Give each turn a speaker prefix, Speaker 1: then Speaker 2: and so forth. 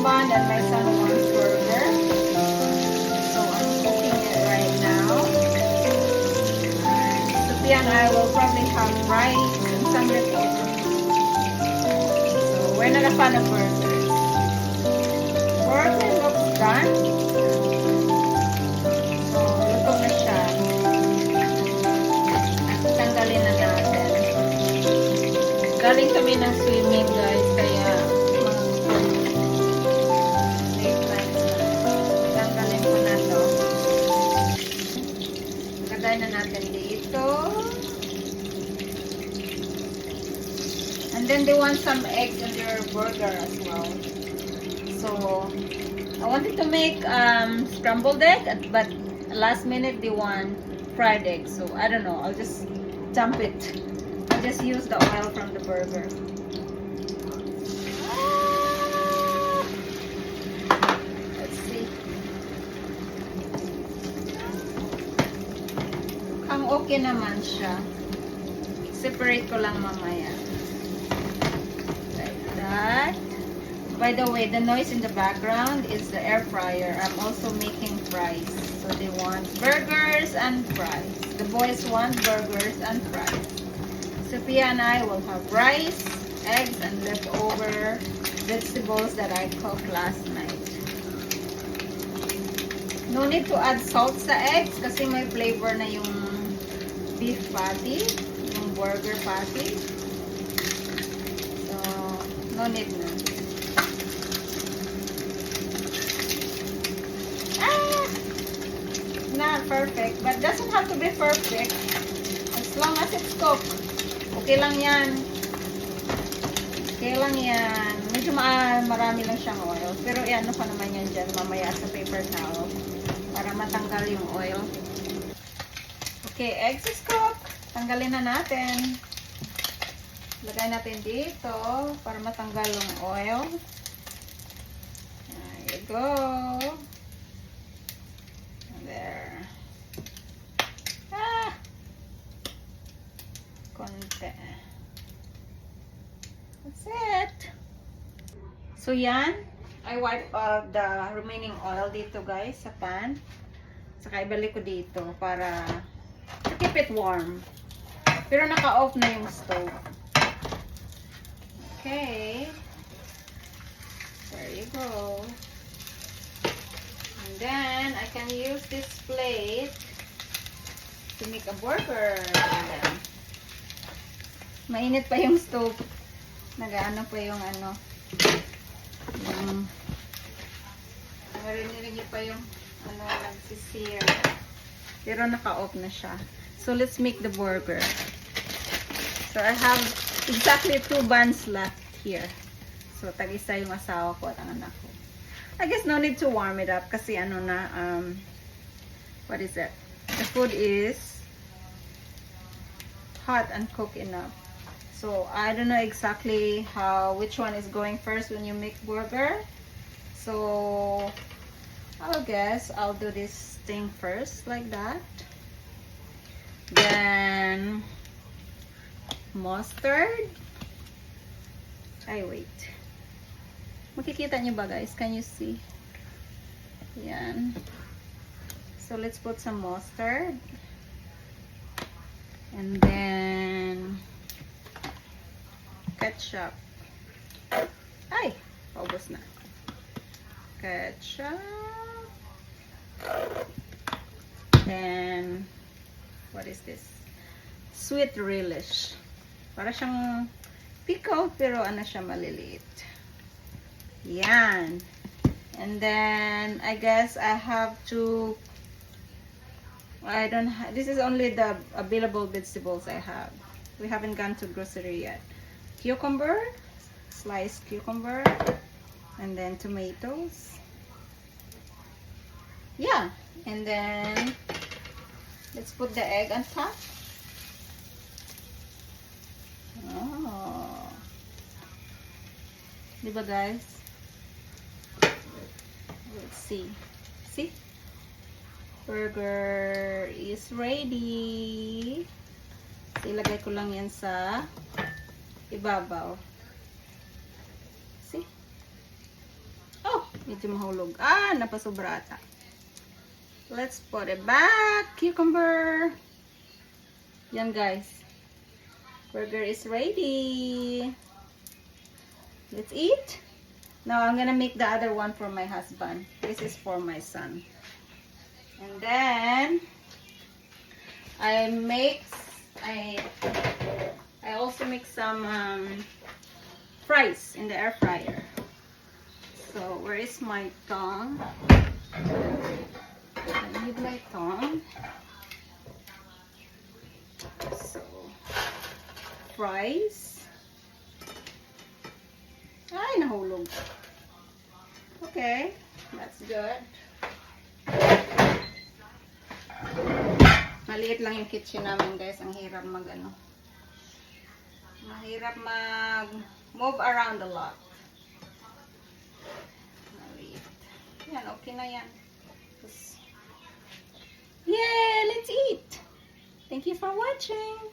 Speaker 1: husband and my son wants burger. So I'm cooking it right now. Sophia and I will probably have rice and some leftovers. So we're not a fan of burgers. Burger looks done. So luto na siya. Tanggalin na natin. Galing kami ng swimming, guys, kaya late night na. Tanggalin ko na to. Lagay na natin dito. And then they want some eggs in their burger as well. So I wanted to make scrambled egg, but last minute they want fried egg. So I don't know. I'll just dump it. I'll just use the oil from the burger. Let's see. Ang okay naman siya. Separate ko lang mamaya. Like that. By the way, the noise in the background is the air fryer. I'm also making fries. So they want burgers and fries. The boys want burgers and fries. Sophia and I will have rice, eggs, and leftover vegetables that I cooked last night. No need to add salt sa eggs kasi may flavor na yung beef patty, yung burger patty. So, no need na. Not perfect, but doesn't have to be perfect. As long as it's cooked. Okay lang yan. Okay lang yan. Medyo marami lang siyang oil. Pero ano pa naman yan dyan mamaya sa paper towel. Para matanggal yung oil. Okay, eggs is cooked. Tanggalin na natin. Lagay natin dito para matanggal yung oil. There you go. There. Konti. That's it. So yan, I wipe the remaining oil dito, guys, sa pan. Saka ibalik ko dito para to keep it warm. Pero naka-off na yung stove. Okay. There you go. And then I can use this plate to make a burger. And then, mainit pa yung stove. Nagaano pa yung ano. Narinig pa yung ano, nagsisir. Pero naka-off na siya. So let's make the burger. So I have exactly 2 buns left here. So tag-isa yung asawa ko at ang anak ko. I guess no need to warm it up kasi ano na, what is it? The food is hot and cooked enough. So I don't know exactly which one is going first when you make burger. So I'll guess I'll do this thing first like that. Then mustard. Ay, wait. Makikita nyo ba, guys? Can you see? Yan. So let's put some mustard. And then ketchup. Ay! Paubos na. Ketchup. Then, what is this? Sweet relish. Para siyang pickle, pero ano siya, maliliit. Yan. And then, I guess I have to, this is only the available vegetables I have. We haven't gone to grocery yet. Cucumber, sliced cucumber, and then tomatoes. Yeah, and then let's put the egg on top. Oh, diba, guys? Let's see. See? Burger is ready. Ilagay ko lang yan sa ibabaw. See? Oh! Medyo mahulog. Ah, napasobra ata. Let's put it back. Cucumber. Yan guys. Burger is ready. Let's eat. Now I'm gonna make the other one for my husband. This is for my son. And then I also make some fries in the air fryer. So where is my tongue? I need my tongue. So fries. Ay, nahulog. Okay, that's good. Maliit lang yung kitchen namin guys. Ang hirap mahirap mag-move around a lot. Maliit. Yan, okay na yan. Yeah, let's eat. Thank you for watching.